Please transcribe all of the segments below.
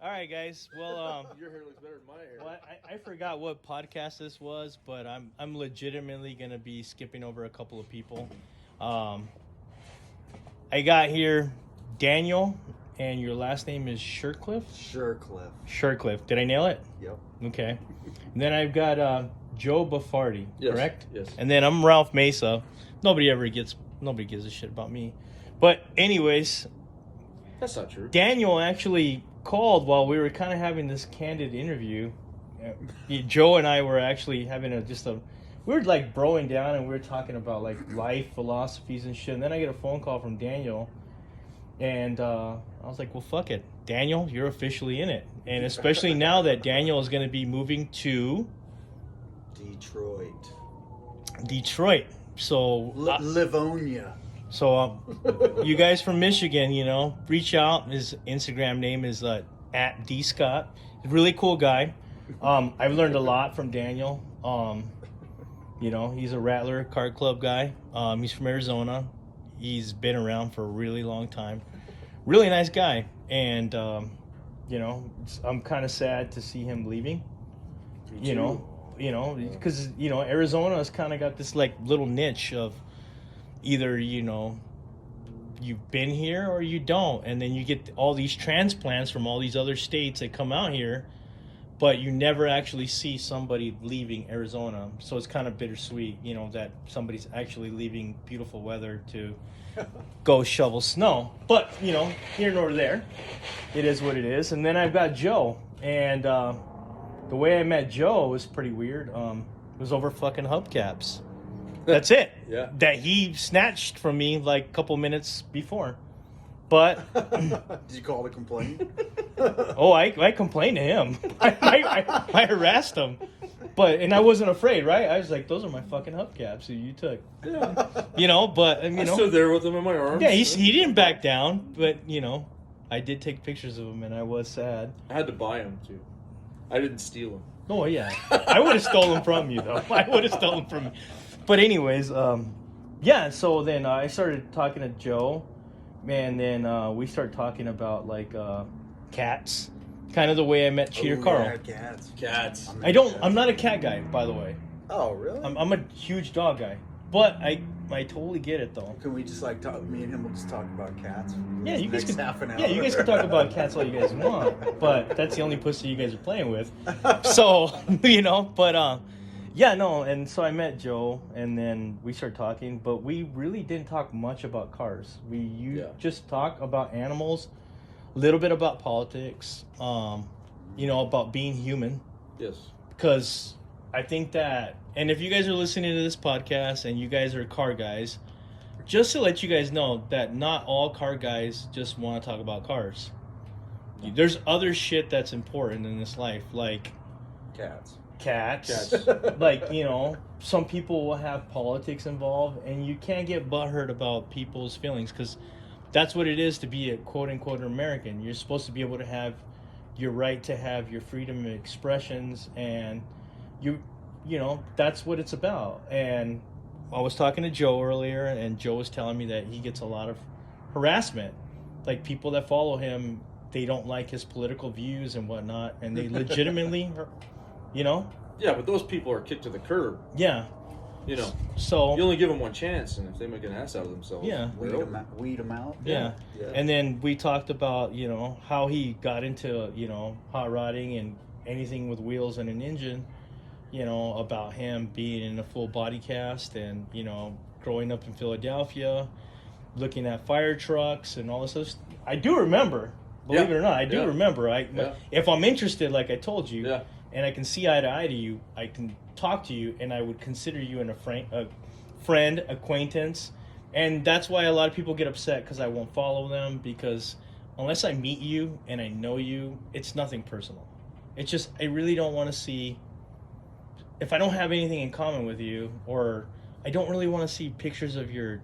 All right, guys. Well, Your hair looks better than my hair. well, I forgot what podcast this was, but I'm legitimately gonna be skipping over a couple of people. Um, I got here Daniel, and your last name is Shercliffe. Cliff. Shercliffe. Did I nail it? Yep. Okay. And then I've got Joe Baffardi. Yes, Correct. yes. And then I'm Ralph Mesa. Nobody gives a shit about me. But anyways, That's not true. Daniel actually called while we were kind of having this candid interview. Joe and I were actually having we were like broing down and we were talking about like life philosophies and shit. And then I get a phone call from Daniel, and I was like, well, fuck it, Daniel, you're officially in it. And especially now that Daniel is going to be moving to Detroit. So Livonia. So, you guys from Michigan, reach out. His Instagram name is at @dscott. Really cool guy. I've learned a lot from Daniel. He's a Rattler Card Club guy. He's from Arizona. He's been around for a really long time. Really nice guy. And, I'm kind of sad to see him leaving. Because, Arizona's kind of got this, like, little niche of either, you've been here or you don't. And then you get all these transplants from all these other states that come out here, but you never actually see somebody leaving Arizona. So it's kind of bittersweet, that somebody's actually leaving beautiful weather to go shovel snow. But, here nor there. It is what it is. And then I've got Joe. And the way I met Joe was pretty weird. It was over fucking hubcaps. That's it. Yeah. That he snatched from me like a couple minutes before. But Did you call to complain? I complained to him. I harassed him. And I wasn't afraid, right? I was like, those are my fucking hubcaps that you took. I stood there with them in my arms. Yeah, he didn't back down, but I did take pictures of him and I was sad. I had to buy them too. I didn't steal them. Oh yeah. I would have stolen from you though. I would have stolen from you. But anyways, so then I started talking to Joe, and then we started talking about like cats, kind of the way I met Cheater Carl. Yeah, Cats. I'm not a cat guy, by the way. Oh, really? I'm a huge dog guy, but I totally get it though. Can we just like talk? Me and him will just talk about cats. For Yeah, you guys next can. half an hour. Yeah, you guys can talk about cats all you guys want, but that's the only pussy you guys are playing with. So and so I met Joe, and then we started talking, but we really didn't talk much about cars. Just talk about animals, a little bit about politics, about being human. Yes. Because I think that, and if you guys are listening to this podcast and you guys are car guys, just to let you guys know that not all car guys just want to talk about cars. There's other shit that's important in this life, like Cats. Like, some people will have politics involved, and you can't get butthurt about people's feelings, because that's what it is to be a quote-unquote American. You're supposed to be able to have your right to have your freedom of expressions, and that's what it's about. And I was talking to Joe earlier, and Joe was telling me that he gets a lot of harassment. Like, people that follow him, they don't like his political views and whatnot, and they legitimately... Yeah, but those people are kicked to the curb. Yeah. So you only give them one chance, and if they make an ass out of themselves, yeah, Weed them out. Yeah. And then we talked about how he got into hot rodding and anything with wheels and an engine. About him being in a full body cast, and growing up in Philadelphia, looking at fire trucks and all this stuff. I do remember. Believe it or not, I do remember. If I'm interested, like I told you. Yeah. And I can see eye to eye to you, I can talk to you, and I would consider you a friend, acquaintance. And that's why a lot of people get upset, because I won't follow them, because unless I meet you and I know you, it's nothing personal. It's just, I really don't want to see, if I don't have anything in common with you, or I don't really want to see pictures of your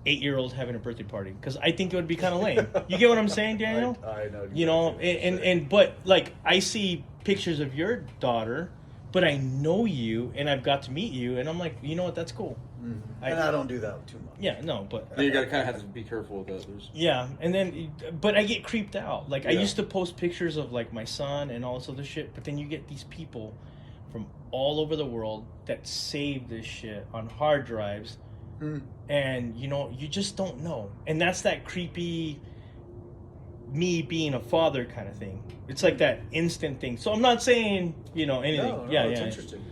8-year-old having a birthday party, because I think it would be kind of lame. You get what I'm saying, Daniel? I know. But like, I see pictures of your daughter, but I know you and I've got to meet you, and I'm like, you know what? That's cool. And I don't do that too much. Yeah, no, but Yeah, you gotta kind of have to be careful with that. yeah, and then, but I get creeped out. Like, I Yeah. used to post pictures of, like, my son and all this other shit, but then you get these people from all over the world that save this shit on hard drives, and, you know, you just don't know. And that's that creepy me being a father kind of thing. It's like that instant thing. So I'm not saying, you know, anything. No, yeah, it's yeah. interesting.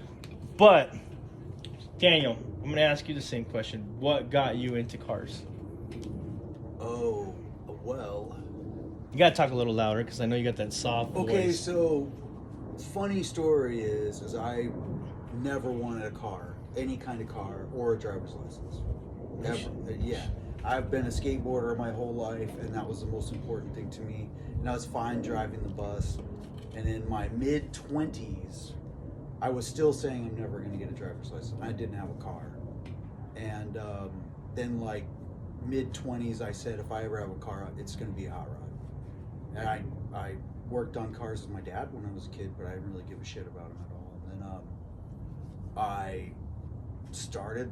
But, Daniel, I'm going to ask you the same question. What got you into cars? Oh, well. You got to talk a little louder because I know you got that soft Okay, voice. so funny story is I never wanted a car, any kind of car, or a driver's license. Ever. Yeah. I've been a skateboarder my whole life, and that was the most important thing to me. And I was fine driving the bus. And in my mid-20s, I was still saying I'm never going to get a driver's license. I didn't have a car. And then, like, mid-20s, I said, if I ever have a car, it's going to be a hot rod. And I worked on cars with my dad when I was a kid, but I didn't really give a shit about him at all. And then I started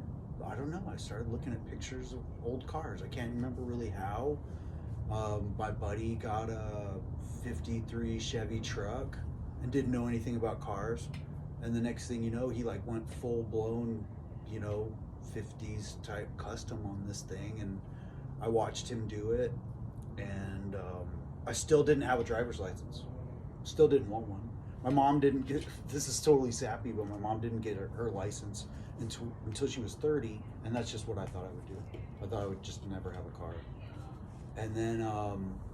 looking at pictures of old cars. I can't remember really how. My buddy got a 53 Chevy truck and didn't know anything about cars. And the next thing you know, he like went full blown, 50s type custom on this thing. And I watched him do it. And I still didn't have a driver's license. Still didn't want one. My mom didn't get, this is totally sappy, but my mom didn't get her license until she was 30, and that's just what I thought I would do. I thought I would just never have a car. And then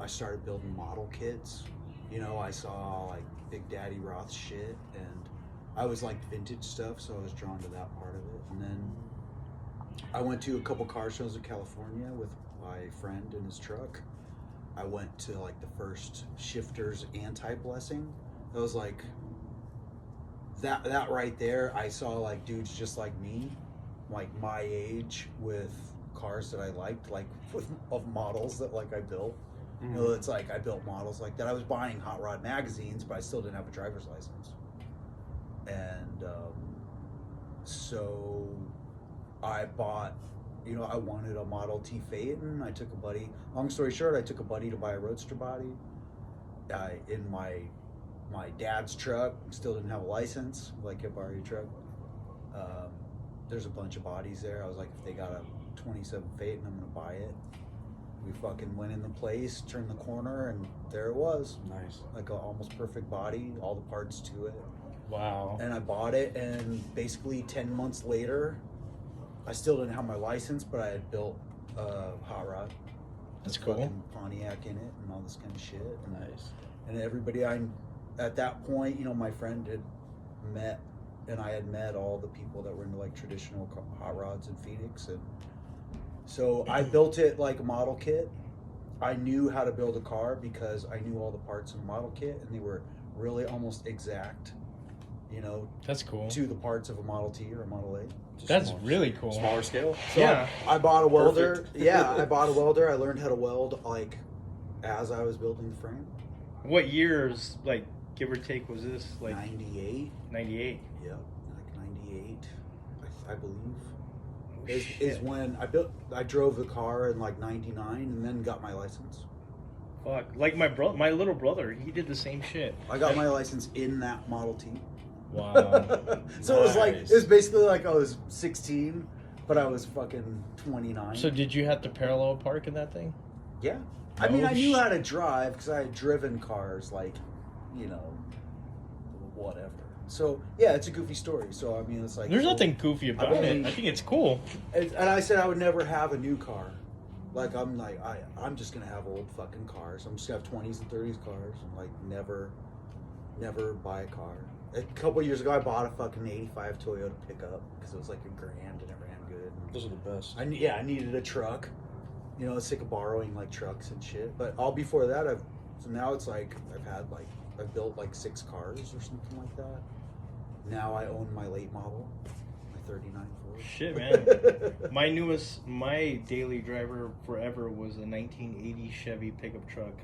I started building model kits. I saw like Big Daddy Roth shit, and I was like vintage stuff, so I was drawn to that part of it. And then I went to a couple car shows in California with my friend in his truck. I went to like the first Shifters anti-blessing. That was like that right there. I saw like dudes just like me, like my age, with cars that I liked, like of models that like I built. It's like I built models like that. I was buying Hot Rod magazines, but I still didn't have a driver's license. And so I bought, I wanted a Model T Phaeton. I took a buddy. Long story short, I took a buddy to buy a Roadster body. In my dad's truck, still didn't have a license. Like, I borrow your truck. There's a bunch of bodies there. I was like, if they got a 27 Phaeton, I'm gonna buy it. We fucking went in the place, turned the corner, and there it was. Nice. Like a almost perfect body, all the parts to it. Wow. And I bought it, and basically 10 months later, I still didn't have my license, but I had built a hot rod. That's cool. Fucking Pontiac in it and all this kind of shit. And Nice. And everybody at that point, my friend had met, and I had met all the people that were into like traditional hot rods in Phoenix. And so I built it like a model kit. I knew how to build a car because I knew all the parts in the model kit, and they were really almost exact, That's cool. to the parts of a Model T or a Model A. That's really cool. Smaller scale. So Yeah. I bought a welder. Perfect. Yeah, I bought a welder. I learned how to weld like as I was building the frame. What years, like, give or take, was this? Like 98. 98. Yeah, like 98, I believe. Oh, Is shit. when I drove the car in like 99 and then got my license. Fuck. Like my little brother, he did the same shit. I got my license in that Model T. Wow. So it was like, Nice. it was basically like I was 16, but I was fucking 29. So did you have to parallel park in that thing? Yeah. I mean, Oh, I knew how to drive because I had driven cars, like, whatever. So, yeah, it's a goofy story. So, I mean, it's like... There's nothing goofy about mean- it. I think it's cool. And I said I would never have a new car. Like, I'm just going to have old fucking cars. I'm just going to have 20s and 30s cars. And, like, never buy a car. A couple years ago, I bought a fucking 85 Toyota pickup because it was like $1,000 and it ran good. Those are the best. I needed a truck. I was sick of borrowing like trucks and shit. But all before that, so now it's like I've built like 6 cars or something like that. Now I own my late model, my 39 Ford. Shit, man. My daily driver forever was a 1980 Chevy pickup truck.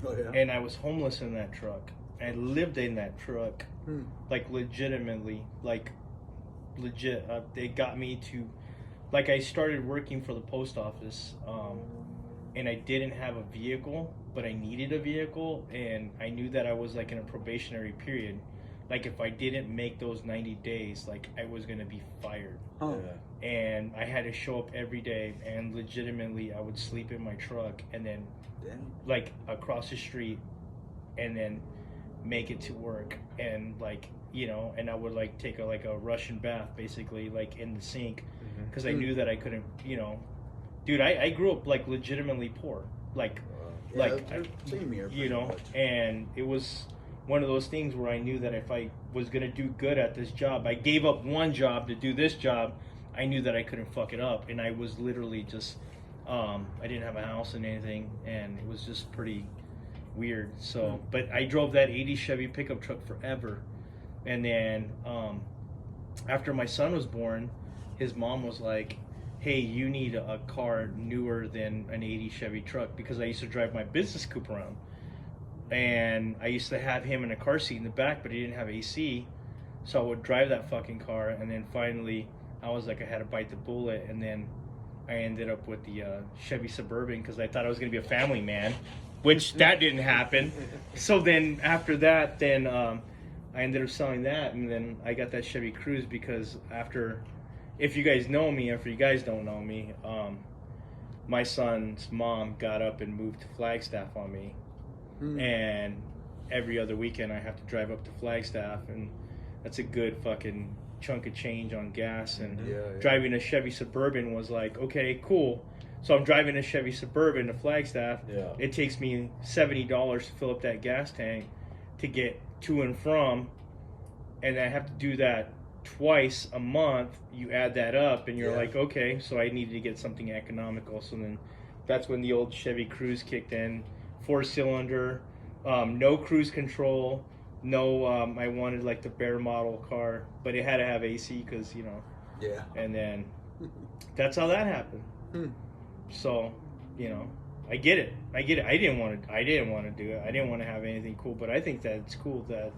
Oh yeah. And I was homeless in that truck. I lived in that truck, like legitimately, like legit. They got me to like I started working for the post office, and I didn't have a vehicle, but I needed a vehicle, and I knew that I was like in a probationary period. Like if I didn't make those 90 days, like I was gonna be fired. Oh. Yeah. And I had to show up every day, and legitimately I would sleep in my truck and then like across the street and then make it to work, and like, you know, and I would like take a Russian bath basically, like in the sink, because I knew that I couldn't, you know, dude, I grew up like legitimately poor, like same here, you know, much. and it was one of those things where I knew that if I was gonna do good at this job, I gave up one job to do this job. I knew that I couldn't fuck it up, and I was literally just I didn't have a house and anything, and it was just pretty weird. So but I drove that 80 Chevy pickup truck forever, and then after my son was born, his mom was like, hey, you need a car newer than an 80 Chevy truck, because I used to drive my business coupe around, and I used to have him in a car seat in the back, but he didn't have AC, so I would drive that fucking car. And then finally I was like, I had to bite the bullet, and then I ended up with the Chevy Suburban, because I thought I was going to be a family man, which that didn't happen. So then after that, then I ended up selling that, and then I got that Chevy Cruze, because after, if you guys know me, if you guys don't know me, my son's mom got up and moved to Flagstaff on me. And every other weekend I have to drive up to Flagstaff, and that's a good fucking chunk of change on gas. And driving a Chevy Suburban was like, okay, cool. So I'm driving a Chevy Suburban to Flagstaff. It takes me $70 to fill up that gas tank to get to and from, and I have to do that twice a month. You add that up, and you're like, okay, so I needed to get something economical. So then that's when the old Chevy Cruze kicked in. 4-cylinder, no cruise control, no, I wanted like the bare model car, but it had to have AC, because, you know. Yeah. And then that's how that happened. So, you know, I get it. I didn't want to do it. I didn't want to have anything cool, but I think that it's cool that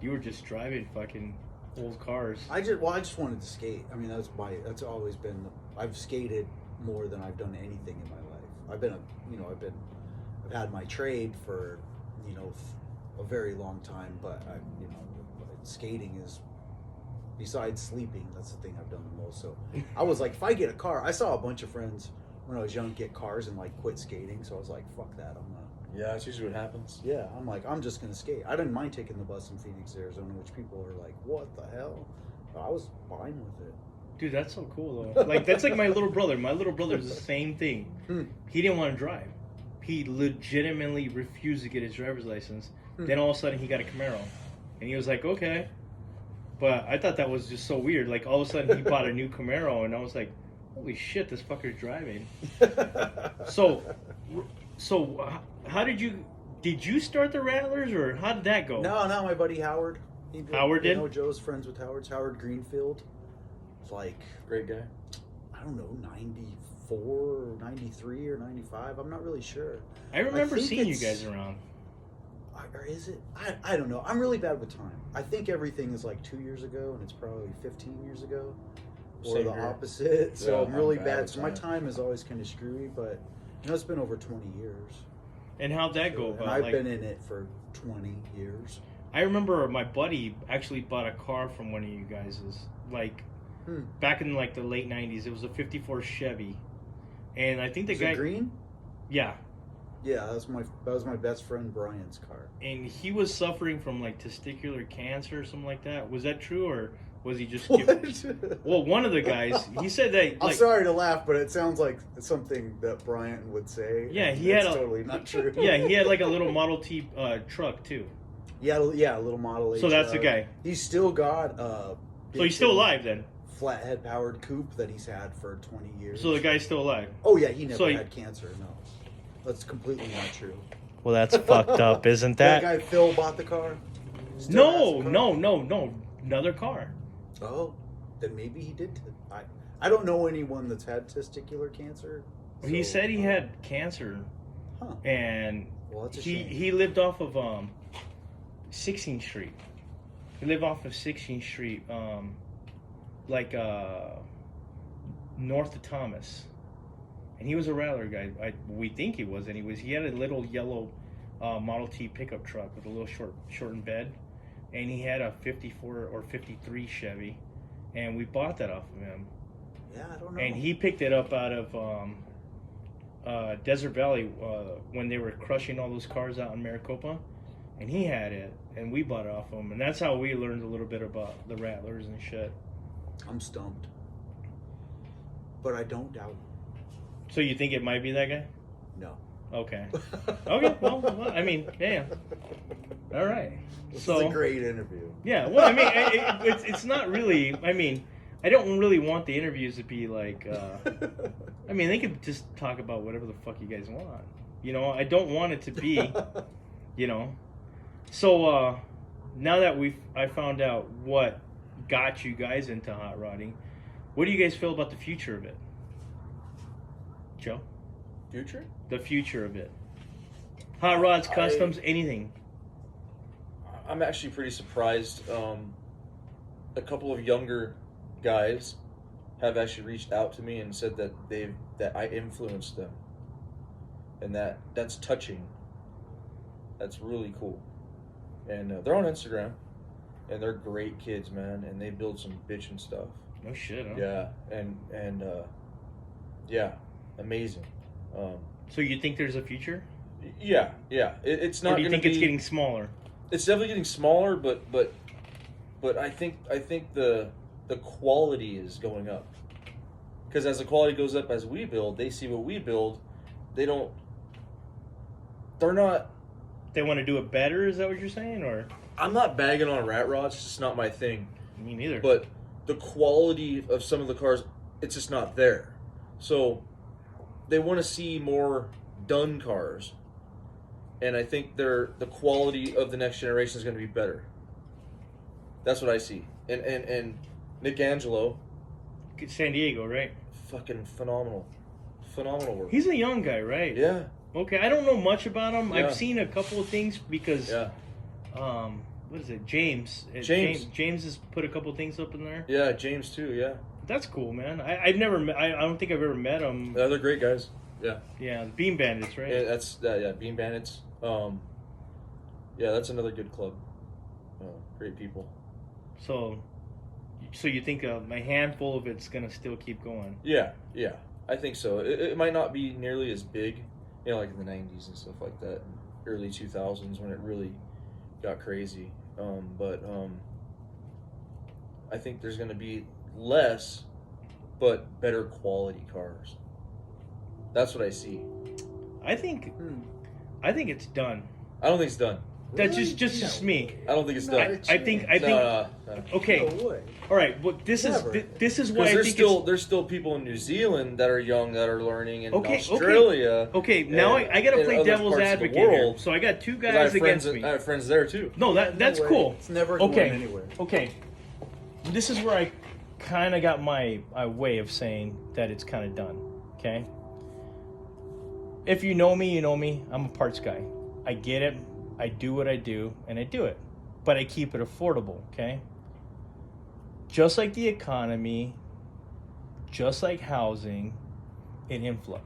you were just driving fucking old cars. I just wanted to skate. I mean, that's always been. I've skated more than I've done anything in my life. I've had my trade for, you know, a very long time, but skating is, besides sleeping, that's the thing I've done the most. So I was like, if I get a car, I saw a bunch of friends when I was young get cars and like quit skating. So I was like, fuck that, I'm not. Yeah, that's usually what happens. Yeah, I'm like, I'm just gonna skate. I didn't mind taking the bus in Phoenix, Arizona, which people are like, what the hell? But I was fine with it. Dude, that's so cool though. Like, that's like my little brother. My little brother's the same thing. He didn't want to drive. He legitimately refused to get his driver's license. Then all of a sudden he got a Camaro, and he was like, okay. But I thought that was just so weird. Like, all of a sudden he bought a new Camaro, and I was like, holy shit, this fucker's driving. So how did you start the Rattlers, or how did that go? No, my buddy Howard. Howard did? You know, Joe's friends with Howard Greenfield. It's like, great guy. I don't know, 94 or 93 or 95. I'm not really sure. I remember seeing you guys around. Or is it? I don't know. I'm really bad with time. I think everything is like 2 years ago, and it's probably 15 years ago. Or Same the here. opposite. So I'm really bad. with So my time is always kind of screwy, but you know, it's been over 20 years. And how'd that go? And I've been in it for 20 years. I remember my buddy actually bought a car from one of you guys's, like, back in like the late 90s. It was a 54 Chevy. And I think the guy... It green? Yeah. Yeah, that was my best friend Brian's car. And he was suffering from like testicular cancer or something like that. Was that true, or was he just... Well, one of the guys, he said that... I'm sorry to laugh, but it sounds like something that Brian would say. Yeah, he had totally not true. Yeah, he had like a little Model T truck too. Yeah, a little Model H. So that's the guy. He's still got so he's still alive then? Flathead powered coupe that he's had for 20 years. So the guy's still alive? Oh yeah, he never had cancer, no. That's completely not true. Well, that's fucked up, isn't that? That guy Phil bought the car? No. Another car. Oh, then maybe he did. I don't know anyone that's had testicular cancer. So, he said he had cancer. Huh. And well, that's a shame. He lived off of 16th Street. He lived off of 16th Street, north of Thomas, and he was a Rattler guy. We think he was, anyways. He had a little yellow Model T pickup truck with a little shortened bed, and he had a 54 or 53 Chevy, and we bought that off of him. Yeah, I don't know. And he picked it up out of Desert Valley when they were crushing all those cars out in Maricopa, and he had it, and we bought it off him, and that's how we learned a little bit about the Rattlers and shit. I'm stumped, but I don't doubt. So you think it might be that guy? No. Okay. Okay. Well, I mean, yeah. All right. This So is a great interview. yeah. Well, I mean, it's not really. I mean, I don't really want the interviews to be like. I mean, they could just talk about whatever the fuck you guys want. You know, I don't want it to be. You know. So now that I found out what got you guys into hot rodding, what do you guys feel about the future of it, Joe? Future? The future of it. Hot rods, customs, anything. I'm actually pretty surprised. A couple of younger guys have actually reached out to me and said that I influenced them, and that's touching. That's really cool. And they're on Instagram, and they're great kids, man. And they build some bitchin' stuff. No shit, huh? Yeah, and yeah, amazing. So you think there's a future? Yeah. It's not. Or do you gonna think it's be- getting smaller? It's definitely getting smaller, but I think the quality is going up. Because as the quality goes up as we build, they see what we build. They're not. They want to do it better. Is that what you're saying, or? I'm not bagging on rat rods. It's just not my thing. Me neither. But the quality of some of the cars, it's just not there. So they want to see more done cars. And I think the quality of the next generation is going to be better. That's what I see. And Nick Angelo, San Diego, right? fucking phenomenal work. He's a young guy, right? Yeah. Okay, I don't know much about him. Yeah. I've seen a couple of things because, Yeah. what is it? James has put a couple of things up in there. Yeah, James too. Yeah. That's cool, man. I've never met. I don't think I've ever met him. Yeah, they're great guys. Yeah. Yeah, Beam Bandits, right? Yeah, that's Beam Bandits. Yeah, that's another good club. Great people. So you think a handful of it's gonna still keep going? Yeah, I think so. It might not be nearly as big, like in the 90s and stuff like that, early 2000s when it really got crazy. But I think there's going to be less, but better quality cars. That's what I see. I think it's done. I don't think it's done. That's Really? just me. I don't think it's Not done. a I think. No. Okay. No way. All right. Well, this Never. is why I Because think there's still people in New Zealand that are young that are learning, and Okay, Australia. Okay, now I got to and play other devil's parts of the advocate here. world. So I got two 'Cause I guys have friends against me. I have friends there too. No, that's No way. cool. It's never going anywhere. Okay. This is where I kind of got my way of saying that it's kind of done. Okay. If you know me, you know me. I'm a parts guy. I get it. I do what I do, and I do it. But I keep it affordable, okay? Just like the economy, just like housing, in influx.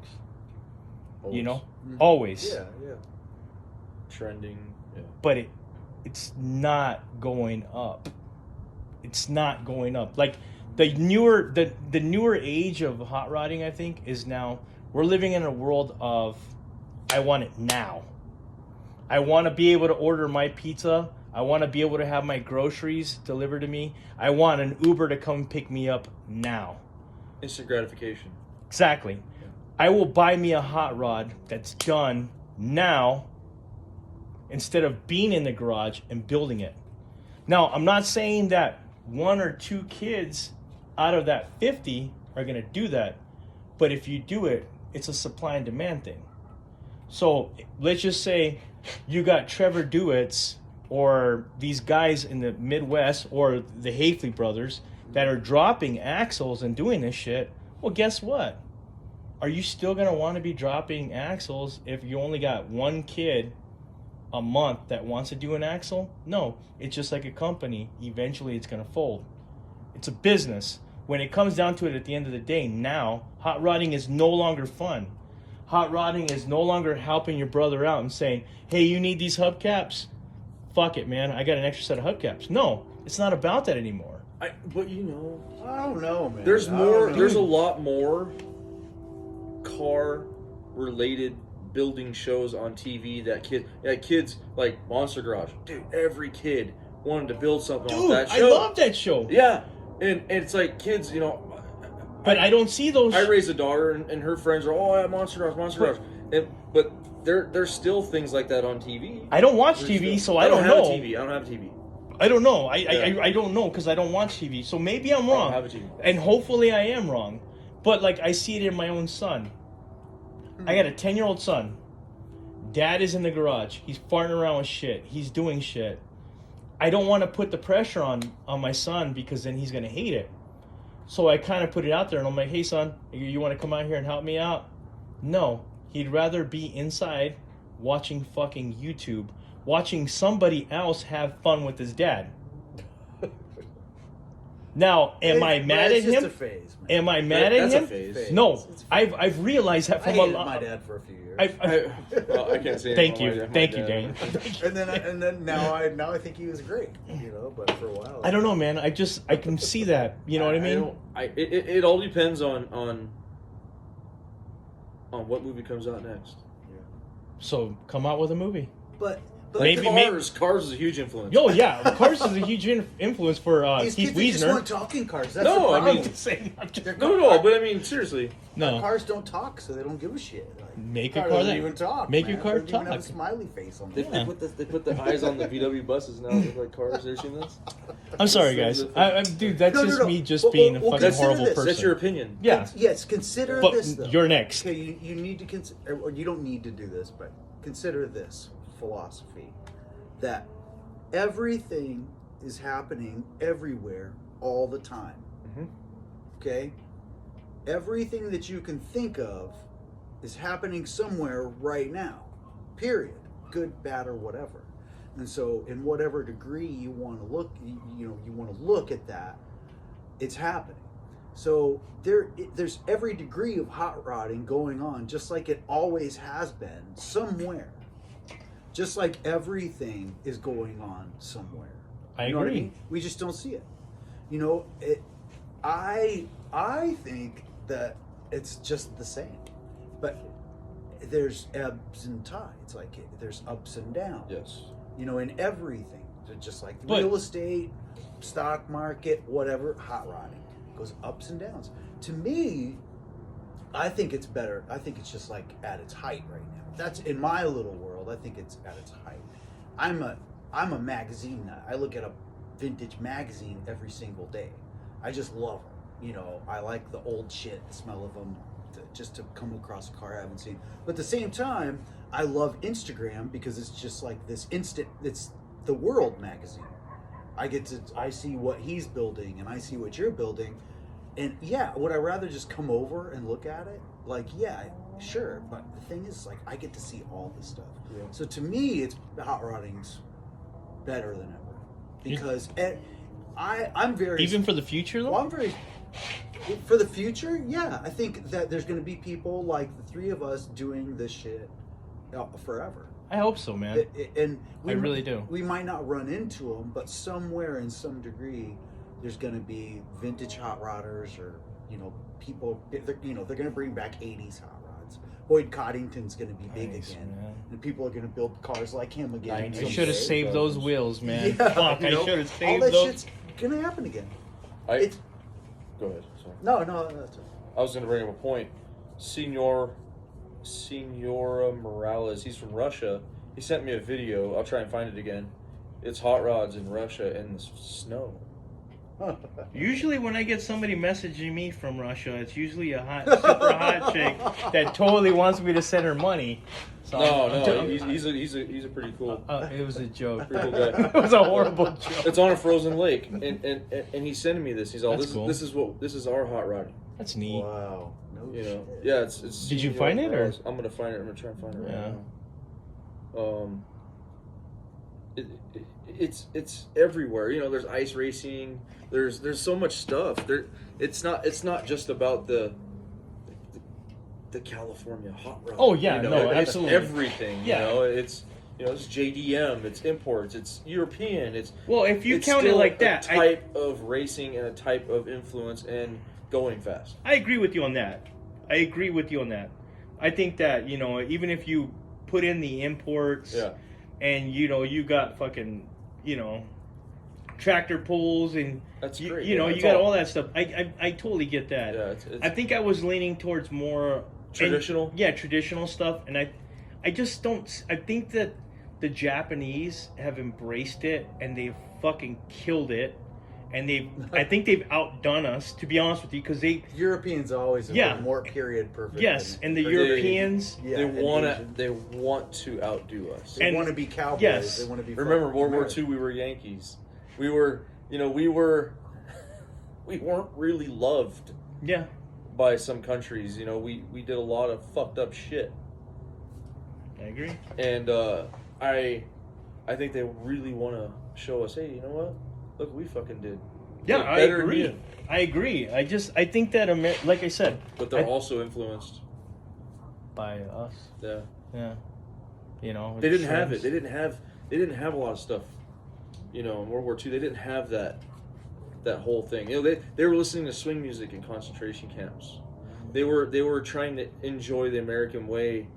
Always. You know? Mhm. Always. Yeah. Trending. Yeah. But it's not going up. It's not going up. Like the newer age of hot rodding, I think, is now we're living in a world of I want it now. I want to be able to order my pizza. I want to be able to have my groceries delivered to me. I want an Uber to come pick me up now. Instant gratification. Exactly. I will buy me a hot rod that's done now instead of being in the garage and building it. Now, I'm not saying that one or two kids out of that 50 are going to do that. But if you do it, it's a supply and demand thing. So let's just say you got Trevor Dewitt's or these guys in the Midwest or the Hafley brothers that are dropping axles and doing this shit. Well, guess what? Are you still going to want to be dropping axles if you only got one kid a month that wants to do an axle? No, it's just like a company. Eventually it's going to fold. It's a business. when it comes down to it at the end of the day, now, hot rodding is no longer fun. Hot rodding is no longer helping your brother out and saying, hey, you need these hubcaps? Fuck it, man. I got an extra set of hubcaps. No, it's not about that anymore. But you know, I don't know, man. there's I don't more. know. There's a lot more car-related building shows on TV that kids like Monster Garage. Dude, every kid wanted to build something off Dude, that I show. love that show. Yeah, and it's like kids, you know. But I don't see those. I raised a daughter, and her friends are, oh, yeah, Monster Garage. But there's still things like that on TV. I don't watch TV, so I don't know. I don't have a TV. I don't know. I don't know because I don't watch TV. So maybe I'm wrong. I don't have a TV. And hopefully I am wrong. But like I see it in my own son. I got a 10-year-old son. Dad is in the garage. He's farting around with shit. He's doing shit. I don't want to put the pressure on my son because then he's going to hate it. So I kind of put it out there and I'm like, hey son, you want to come out here and help me out? No. He'd rather be inside watching fucking YouTube, watching somebody else have fun with his dad. Now, am I mad at It's just him? a phase, man. Am I mad at That's a him? phase. No, It's a phase. I've realized that I from hated a my lot. dad for a few years. Well, I can't say Thank anything you, about my thank you, dad. Dane. and then now I think he was great, you know. But for a while, I don't know, man. I can see that. You know what I mean? It all depends on what movie comes out next. So come out with a movie. But Maybe- Cars is a huge influence. Yo, yeah, Cars is a huge influence for these Keith kids they just want Wiesner. talking cars. That's No, the I problem. mean- I'm just saying. I'm just, No, but I mean seriously. no, Cars don't talk, so they don't give a shit. Like, make a car car doesn't that even talk. make man. your car Doesn't even have a talk. smiley face on They, it. Yeah. they put the eyes on the VW buses now. They look like cars. Have you seen this? I'm sorry, guys. Dude, that's No, just no. me just Well, being a well, fucking consider horrible this. person. That's your opinion. Yeah, Yes, consider but this though. you're next. Okay, you need to consider, or you don't need to do this, but consider this philosophy that everything is happening everywhere all the time. Mhm. Okay? Everything that you can think of is happening somewhere right now. Period. Good, bad, or whatever. And so, in whatever degree you want to look, you want to look at that, it's happening. So there's every degree of hot rodding going on, just like it always has been somewhere. Just like everything is going on somewhere. I You know what agree. mean? We just don't see it. You know, I think that it's just the same, but there's ebbs and tides. Like there's ups and downs. Yes. You know, in everything, just like But- real estate, stock market, whatever, hot rodding goes ups and downs. To me, I think it's better. I think it's just like at its height right now. That's in my little world. I think it's at its height. I'm a magazine nut. I look at a vintage magazine every single day. I just love them. You know, I like the old shit, the smell of them, just to come across a car I haven't seen. But at the same time, I love Instagram because it's just like this instant. It's the world magazine. I see what he's building and I see what you're building. And yeah, would I rather just come over and look at it? Like, yeah, sure. But the thing is, like, I get to see all this stuff. Yeah. So to me, it's hot rodding's better than ever because I'm very Even for the future, though. well, I'm very for the future. Yeah, I think that there's going to be people like the three of us doing this shit forever. I hope so, man. And I really do. We might not run into them, but somewhere in some degree, there's going to be vintage hot rodders, or people. They're going to bring back '80s hot rods. Boyd Coddington's going to be big Nice, again, man. and people are going to build cars like him again. I Someday, should have saved but- those wheels, man. Yeah, Fuck, I you know, should have all saved that those. shit's going to happen again. Go ahead. Sorry. No, that's it. I was going to bring up a point. Senora Morales. He's from Russia. He sent me a video. I'll try and find it again. It's hot rods in Russia in the snow. Usually when I get somebody messaging me from Russia, it's usually a super hot chick that totally wants me to send her money. So No, he's a pretty cool, it was a joke. pretty cool guy. It was a horrible joke. It's on a frozen lake, and he's sending me this. He's all, That's cool. this is our hot rodding. That's neat. Wow. No You know, shit. yeah. It's Did you Senora find it, or? Morales. I'm gonna find it. I'm gonna try and find it right Yeah. now. it's everywhere. You know, there's ice racing. There's so much stuff. It's not just about the California hot rod. Oh, yeah, you know, no, it's absolutely. everything. Yeah. You know, it's JDM, it's imports, it's European, it's Well, if you it's count it still like that, a type of racing and a type of influence and going fast. I agree with you on that. I think that, you know, even if you put in the imports, Yeah. and, you know, you got fucking, you know, tractor pulls, and That's you, great. you know, Yeah, you it's got all- all that stuff. I totally get that. Yeah, it's I think I was leaning towards more traditional. traditional stuff, and I just don't. I think that the Japanese have embraced it and they've fucking killed it, and I think they've outdone us, to be honest with you, because they. Europeans always have Yeah. been more period perfect. Yes, than- and the or Europeans. Yeah, they and Asian. want to outdo us. They and- want to be cowboys. yes. They want to be. Remember fucking World War American. II? We were Yankees. We were we weren't really loved Yeah. by some countries. You know, we did a lot of fucked up shit, I agree. and I think they really want to show us, hey, you know what? Look what we fucking did. Yeah, Like, I better than agree. you. I agree. I think that like I said, But they're I- also influenced. by us. Yeah, Yeah. You know, they didn't have trends. it. They didn't have a lot of stuff. You know, in World War II, they didn't have that whole thing. You know, they were listening to swing music in concentration camps. They were trying to enjoy the American way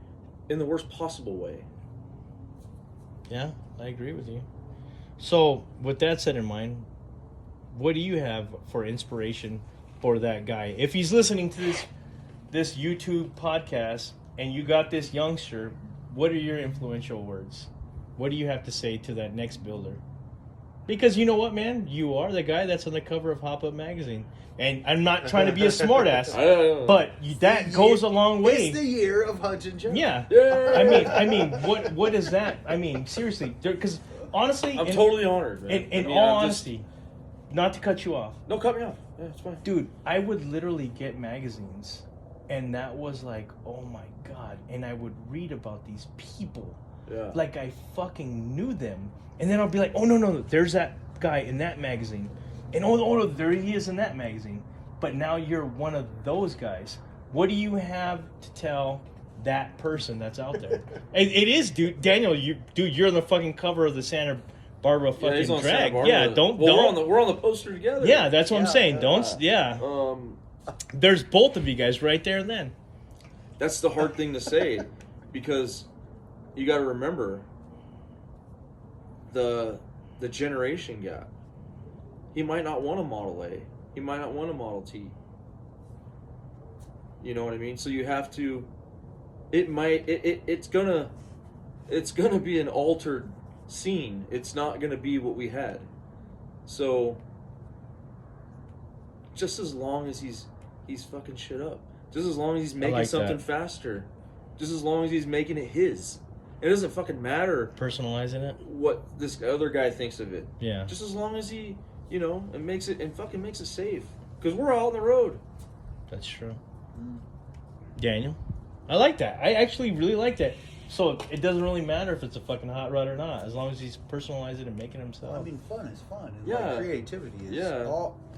in the worst possible way. Yeah, I agree with you. So, with that said in mind, what do you have for inspiration for that guy? If he's listening to this YouTube podcast and you got this youngster, what are your influential words? What do you have to say to that next builder? Because you know what, man? You are the guy that's on the cover of Hop Up magazine. And I'm not trying to be a smartass, but that goes a long way. It's the year of Hudson Joe. Yeah. Yeah. I mean, what is that? I mean, seriously, because honestly, I'm totally honored, man. in I mean, all I'm just- honesty, not to cut you off, no, cut me off. Yeah, it's fine. dude, I would literally get magazines, and that was like, oh my god, and I would read about these people, Yeah. like I fucking knew them, and then I'll be like, oh no, there's that guy in that magazine, and oh no, there he is in that magazine, but now you're one of those guys. What do you have to tell that person that's out there? It is, dude. Daniel, you're on the fucking cover of the Santa Barbara Yeah, fucking he's on drag. Santa Barbara. Yeah, don't. We're on the poster together. Yeah, that's what I'm Yeah, saying. yeah. Don't. Yeah. There's both of you guys right there. Then. That's the hard thing to say, because you got to remember the generation gap. He might not want a Model A. He might not want a Model T. You know what I mean? So you have to. It's gonna be an altered scene. It's not gonna be what we had. So just as long as he's fucking shit up, just as long as he's making like something that. faster, just as long as he's making it his, it doesn't fucking matter Personalizing it. what this other guy thinks of it. Yeah. Just as long as he, and makes it safe, because we're out on the road. That's true. Mm. Daniel, I like that. I actually really like that. So it doesn't really matter if it's a fucking hot rod or not, as long as he's personalizing it and making it himself. I mean, fun is fun, and Yeah. like creativity is Yeah.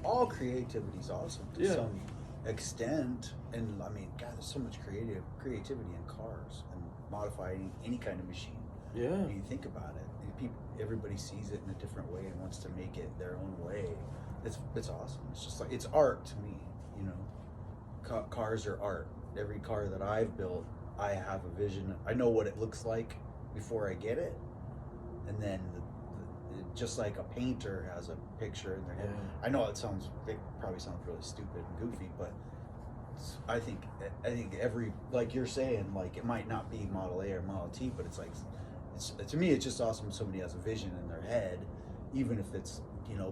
all creativity is awesome to Yeah. some extent. And I mean, God, there's so much creativity in cars and modifying any kind of machine. Yeah. When you think about it, everybody sees it in a different way and wants to make it their own way. It's awesome. It's just like, it's art to me. Cars are art. Every car that I've built, I have a vision. I know what it looks like before I get it, and then just like a painter has a picture in their head. Yeah. I know it probably sounds really stupid and goofy, but I think every, like you're saying, like it might not be Model A or Model T, but it's like, to me it's just awesome. Somebody has a vision in their head, even if it's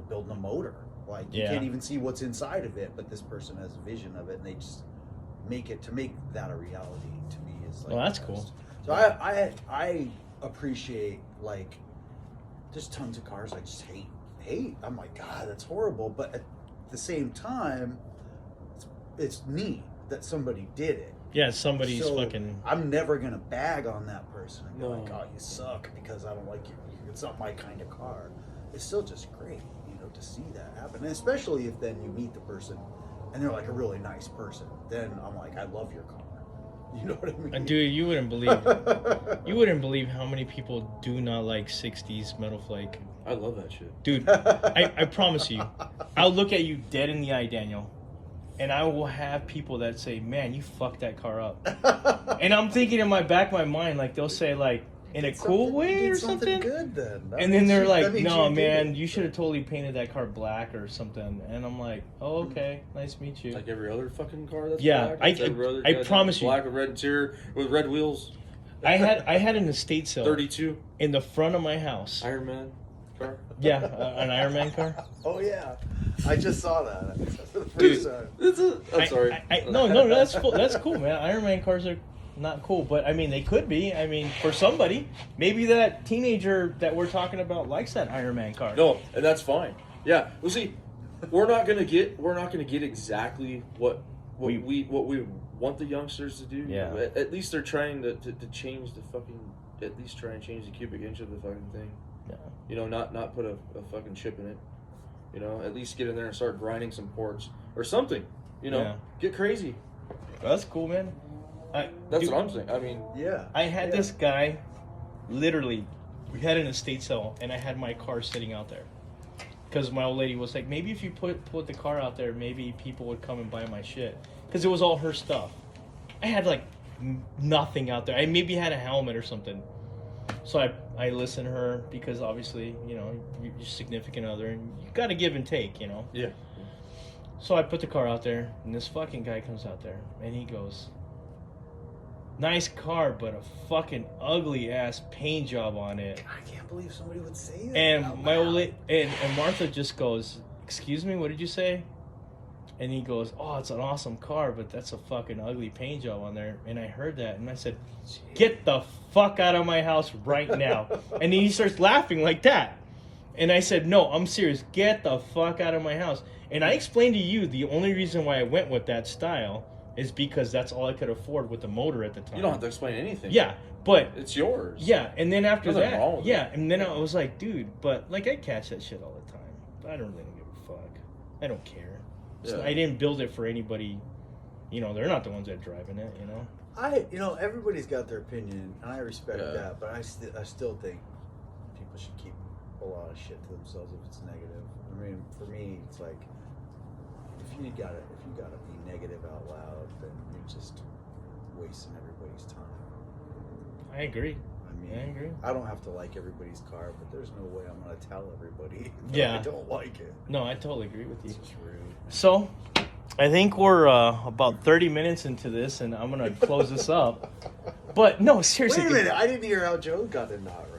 building a motor. Like you Yeah. can't even see what's inside of it, but this person has a vision of it, and they just make that a reality. To me is like, Well, that's the cool. best. So I appreciate, like, there's tons of cars I just hate. I'm like, God, that's horrible. But at the same time, it's neat that somebody did it. Yeah, somebody's So, fucking. I'm never gonna bag on that person and be No. like, "Oh, you suck," because I don't like you. It's not my kind of car. It's still just great, to see that happen, and especially if then you meet the person and they're like a really nice person. Then I'm like, I love your car. You know what I mean? Dude, you wouldn't believe how many people do not like 60s metal flake. I love that shit. Dude, I promise you, I'll look at you dead in the eye, Daniel, and I will have people that say, "Man, you fucked that car up." And I'm thinking in my back of my mind, like they'll say, like in a cool way or something. Good then. And then they're like, "No, man, you should have totally painted that car black or something." And I'm like, "Oh, okay, nice to meet you." Like every other fucking car that's Yeah, black. Every other I goddamn promise you. Black with red interior with red wheels. I had an estate sale 32 in the front of my house. Iron Man car. Yeah, an Iron Man car. Oh yeah, I just saw that for the first Dude, time. I'm sorry. No, that's cool, man. Iron Man cars are not cool, but I mean they could be. I mean, for somebody, maybe that teenager that we're talking about likes that Iron Man car. No, and that's fine. Yeah. Well, see, we're not gonna get exactly what we want the youngsters to do. Yeah. At least they're trying to change the fucking. At least try and change the cubic inch of the fucking thing. Yeah. Not put a fucking chip in it. At least get in there and start grinding some ports or something. Yeah. Get crazy. That's cool, man. That's what I'm saying. I mean, Yeah, I had this guy, literally, we had an estate sale, and I had my car sitting out there. Because my old lady was like, maybe if you put the car out there, maybe people would come and buy my shit. Because it was all her stuff. I had, like, nothing out there. I maybe had a helmet or something. So I listened to her, because obviously, your significant other, and you got to give and take, yeah. So I put the car out there, and this fucking guy comes out there, and he goes, "Nice car, but a fucking ugly ass paint job on it." I can't believe somebody would say that. And my old lady, and Martha just goes, "Excuse me, what did you say?" And he goes, "Oh, it's an awesome car, but that's a fucking ugly paint job on there." And I heard that, and I said, "Get the fuck out of my house right now!" And then he starts laughing like that. And I said, "No, I'm serious. Get the fuck out of my house." And I explained to you the only reason why I went with that style is because that's all I could afford with the motor at the time. You don't have to explain anything. Yeah, but it's yours. yeah, and then after Nothing that, wrong with yeah, and then I was like, dude, but like I catch that shit all the time. But I don't really give a fuck. I don't care. Yeah. I didn't build it for anybody. They're not the ones that are driving it. Everybody's got their opinion, and I respect that. But I still think people should keep a lot of shit to themselves if it's negative. I mean, for me, it's like if you gotta be negative out loud, then you're just wasting everybody's time. I agree. I agree. I don't have to like everybody's car, but there's no way I'm gonna tell everybody Yeah. I don't like it. No, I totally agree with you. It's just rude. So, I think we're about 30 minutes into this, and I'm gonna close this up. But no, seriously. Wait a minute, I didn't hear how Joe got in the hot rod.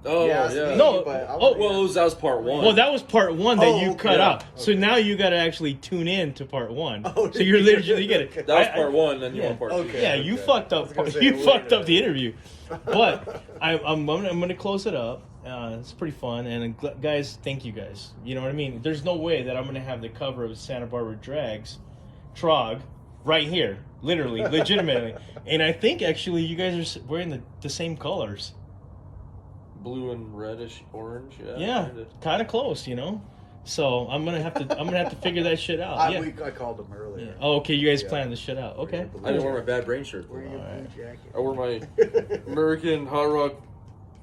Oh, Yeah, yeah. No, Well, that was part one. Well, that was part one that you okay. cut out. So Okay. now you got to actually tune in to part one. Oh, so you're literally you get it. that was part one, then you want part two. Okay. Yeah, you fucked I up. was gonna say, You wait fucked a up the interview. But I'm going to close it up. It's pretty fun, and guys, thank you guys. You know what I mean? There's no way that I'm going to have the cover of Santa Barbara Drags, Trog, right here, literally, legitimately. And I think actually you guys are wearing the same colors. Blue and reddish orange. Yeah, kind of close, So I'm gonna have to figure that shit out. I called him earlier. Yeah. Oh, okay. You guys Yeah. planned this shit out. Okay. I didn't wear my Bad Brain shirt. Wear your Alright. blue jacket. I wore my American Hot Rock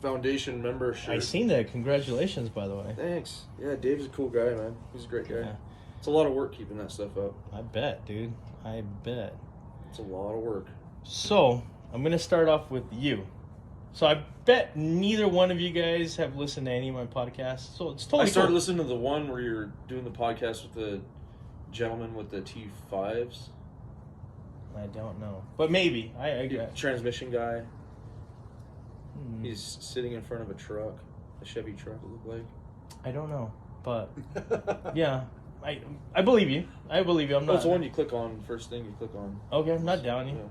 Foundation member shirt. I seen that. Congratulations, by the way. Thanks. Yeah, Dave's a cool guy, man. He's a great guy. Yeah. It's a lot of work keeping that stuff up. I bet, dude. I bet. It's a lot of work. So I'm gonna start off with you. So I bet neither one of you guys have listened to any of my podcasts. So it's totally I started cool. listening to the one where you're doing the podcast with the gentleman with the T5s. I don't know, but maybe The transmission guy. Hmm. He's sitting in front of a truck, a Chevy truck. It looked like. I don't know, but yeah, I believe you. I believe you. I'm Oh, not. it's the one you click on. First thing you click on. Okay, I'm not down you. Yeah.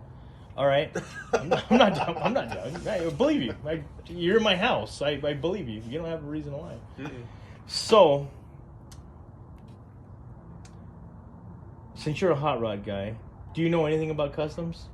All right, I'm not down. I'm not down. I believe you. You're in my house. I believe you. You don't have a reason to lie. Mm-mm. So, since you're a hot rod guy, do you know anything about customs?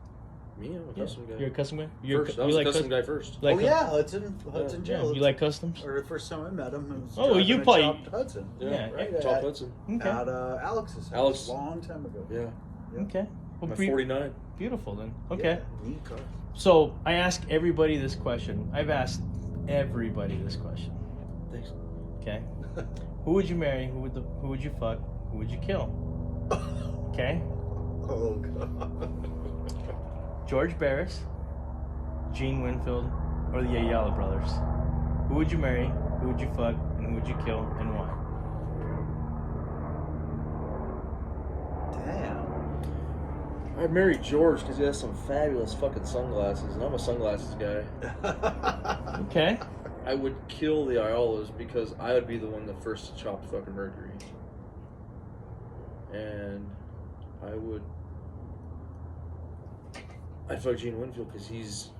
Me, I'm a Yeah. custom guy. You're a custom guy. First, I was a custom guy first. Like Hudson Joe. Yeah. You like customs? Or the first time I met him, it was Oh, driving you a probably- chopped Hudson. Yeah. right. Chop Hudson. Okay. At Alex's house, Alex. a long time ago. Yeah. Yeah. Okay. Well, I'm 49. beautiful then. Okay. Yeah, neat car. So I ask everybody this question. I've asked everybody this question. Thanks. Okay. Who would you marry? Who would you fuck? Who would you kill? Okay. Oh god. George Barris, Gene Winfield, or the Ayala brothers? Who would you marry? Who would you fuck? And who would you kill? And why? Damn. I'd marry George because he has some fabulous fucking sunglasses, and I'm a sunglasses guy. Okay. I would kill the Iolas because I would be the one that first to chop fucking Mercury. And I'd fuck Gene Winfield because he's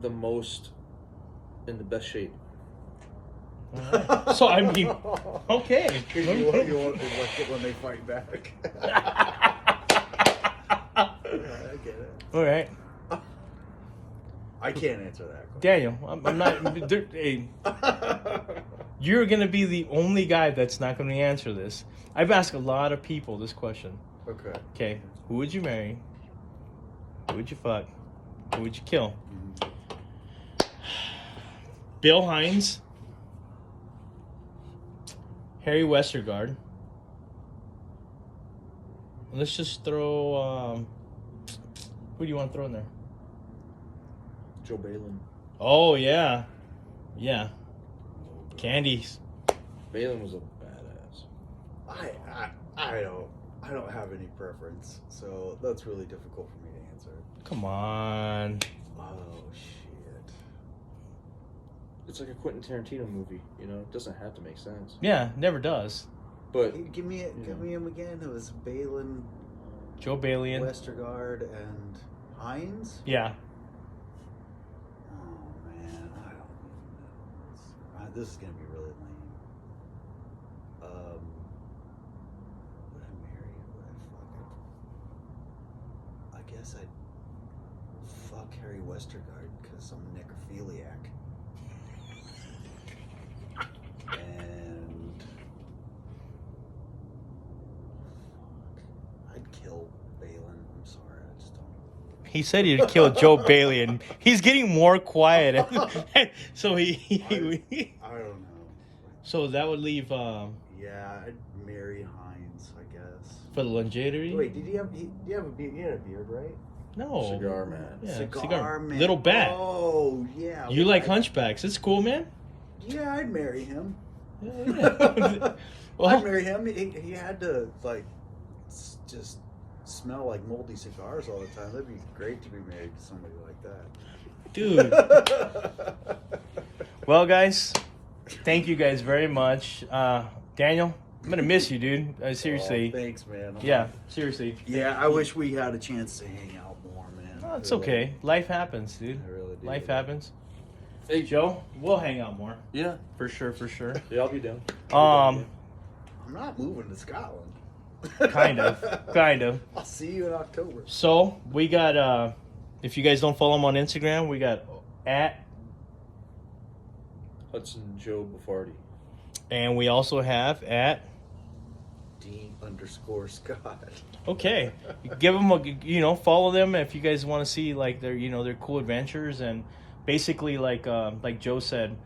the most in the best shape. Alright. So I mean, okay. You want like it when they fight back. I get it. All right, I can't answer that question. Daniel. I'm not. Hey, you're gonna be the only guy that's not gonna answer this. I've asked a lot of people this question. Okay. Okay, who would you marry? Who would you fuck? Who would you kill? Bill Hines, Harry Westergaard. Let's just throw. Who do you want to throw in there? Joe Balin. Oh yeah, yeah. Candies. Balin was a badass. I don't have any preference, so that's really difficult for me to answer. Come on. Oh shit. It's like a Quentin Tarantino movie, you know? It doesn't have to make sense. Yeah, never does. But Give me him again. It was Balin, Joe Balian. Westergaard, and Hines. Yeah. Oh man, I don't know. This is gonna be really lame. Would I marry? Would I fuck it? I guess I'd fuck Harry Westergaard because I'm a necrophiliac. And I'd kill Balin. I'm sorry, I just don't. He said he'd kill Joe Balian. He's getting more quiet. So he I don't know. so that would leave Yeah, I'd marry Hines, I guess. for the longevity. Wait, did he have a beard? He had a beard, right? No. Cigar Man. Yeah, Cigar man. Little bat. Oh yeah. You like hunchbacks. It's cool, man. Yeah, I'd marry him. Yeah. I'd marry him. He had to like just smell like moldy cigars all the time. That'd be great to be married to somebody like that. Dude. Well, guys, thank you guys very much. Daniel, I'm gonna miss you, dude. Seriously. Oh, thanks, man. Yeah, seriously. Yeah, I wish we had a chance to hang out more, man. Oh, it's Really. Okay. Life happens, dude. I really do. Life happens. Hey, Joe, we'll hang out more. Yeah. For sure, for sure. Yeah, I'll be down. I'm not moving to Scotland. Kind of. I'll see you in October. So we got if you guys don't follow him on Instagram, we got at, Hudson Joe Buffardi. and we also have at. D_Scott. Okay, give them follow them if you guys want to see like their cool adventures, and basically like Joe said,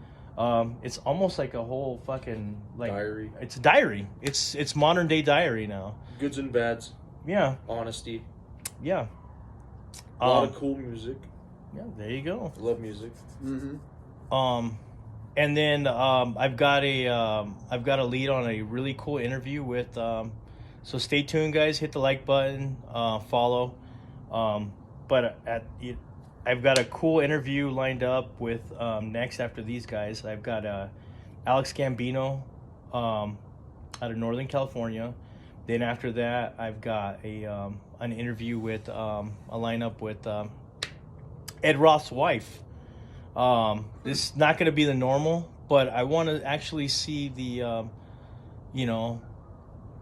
it's almost like a whole fucking like Diary. It's a diary. It's modern day diary now. Goods and bads. Yeah, Honesty. yeah. A lot of cool music. Yeah, there you go. I love music. Mm-hmm. And then I've got a lead on a really cool interview with. So stay tuned, guys. Hit the like button, follow. But I've got a cool interview lined up with next after these guys. I've got Alex Gambino out of Northern California. Then after that, I've got an interview with a lineup with Ed Roth's wife. This is not going to be the normal, but I want to actually see the,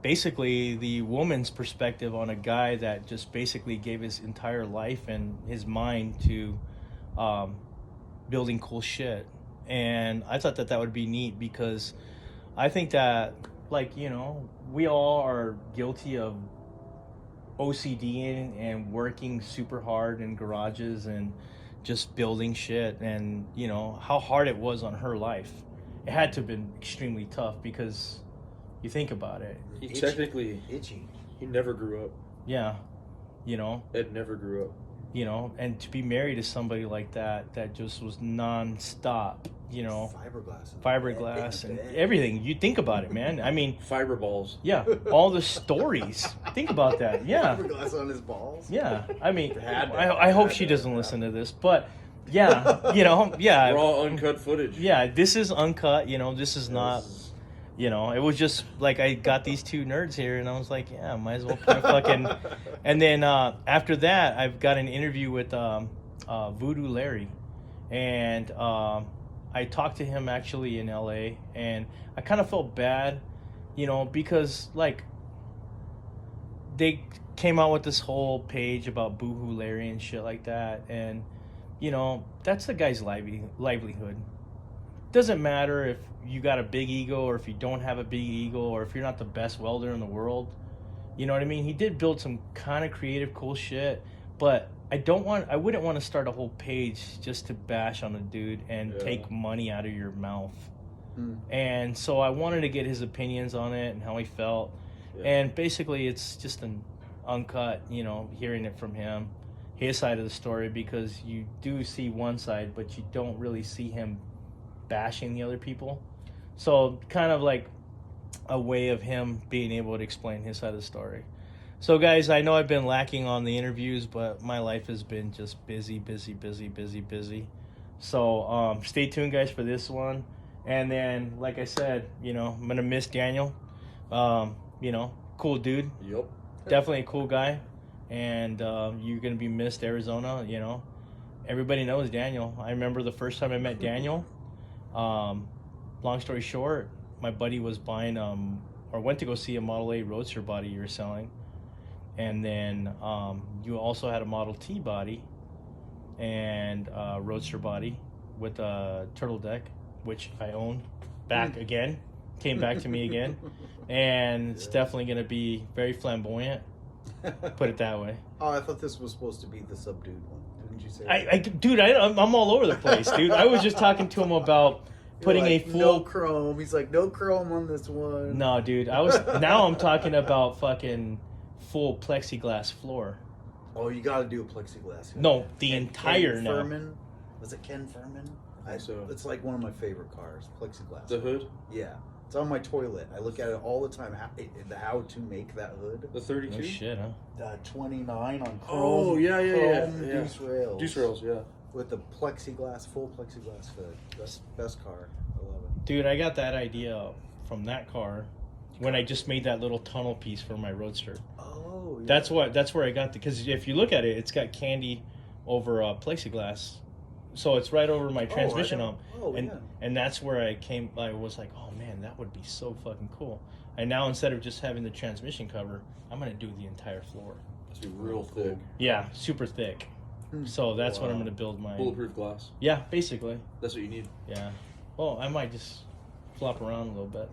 basically the woman's perspective on a guy that just basically gave his entire life and his mind to building cool shit. And I thought that that would be neat because I think that, like, you know, we all are guilty of OCDing and working super hard in garages and just building shit. And, you know, how hard it was on her life. It had to have been extremely tough because you think about it. He technically, itchy. he never grew up. Yeah. You know? Ed never grew up. You know, and to be married to somebody like that, that just was non-stop, you know. Fiberglass and everything. You think about it, man. I mean. Fiber balls. Yeah. All the stories. Think about that. Yeah. Fiberglass on his balls? Yeah. I mean, I hope she doesn't listen to this, but yeah, you know, yeah. Raw, uncut footage. Yeah, this is uncut, you know, this is not, you know, it was just like I got these two nerds here and I was like, yeah, might as well put a fucking. And then after that, I've got an interview with Voodoo Larry. And I talked to him actually in LA. And I kind of felt bad, you know, because like they came out with this whole page about Boohoo Larry and shit like that. And, you know, that's the guy's livelihood. Doesn't matter if you got a big ego or if you don't have a big ego or if you're not the best welder in the world. You know what I mean? He did build some kind of creative, cool shit, but I wouldn't want to start a whole page just to bash on a dude and take money out of your mouth. And so I wanted to get his opinions on it and how he felt. And basically it's just an uncut, you know, hearing it from him, his side of the story, because you do see one side, but you don't really see him bashing the other people. So kind of like a way of him being able to explain his side of the story. So guys, I know I've been lacking on the interviews, but my life has been just busy. So stay tuned, guys, for this one. And then, like I said, you know, I'm gonna miss Daniel. You know, cool dude. Yep. Definitely a cool guy. And you're gonna be missed, Arizona. You know, everybody knows Daniel. I remember the first time I met Daniel. Long story short, my buddy was buying or went to go see a Model A Roadster body you were selling, and then you also had a Model T body and Roadster body with a turtle deck, which I own back again, came back to me again, and it's definitely going to be very flamboyant, put it that way. Oh, I thought this was supposed to be the subdued one. Didn't you say? Dude, I'm all over the place, dude. I was just talking to him about putting like, a full no chrome. He's like, no chrome on this one. No, dude. Now I'm talking about fucking full plexiglass floor. Oh, you got to do a plexiglass. No, the entire Ken now. Furman? Was it Ken Furman? So it's like one of my favorite cars, plexiglass. the hood, Yeah. It's on my toilet. I look at it all the time, how to make that hood. the 32. No shit, huh? 29 on chrome. Oh yeah. chrome deuce rails. Deuce rails, yeah. With the plexiglass, full plexiglass hood. Best car. I love it. Dude, I got that idea from that car when I just made that little tunnel piece for my Roadster. Oh, yeah. That's where I got because if you look at it, it's got candy over plexiglass, so it's right over my transmission arm. And that's where I was like, oh man, that would be so fucking cool. And now instead of just having the transmission cover, I'm gonna do the entire floor. It's be real thick. Yeah, super thick. So that's what I'm gonna build my Bulletproof glass. Yeah, basically. That's what you need. Yeah. Well, I might just flop around a little bit.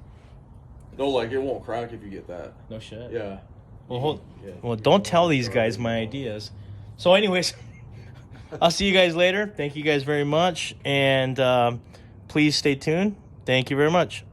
No, like it won't crack if you get that. No shit. Yeah. Well, don't tell these guys my ideas. So, anyways, I'll see you guys later. Thank you guys very much, and please stay tuned. Thank you very much.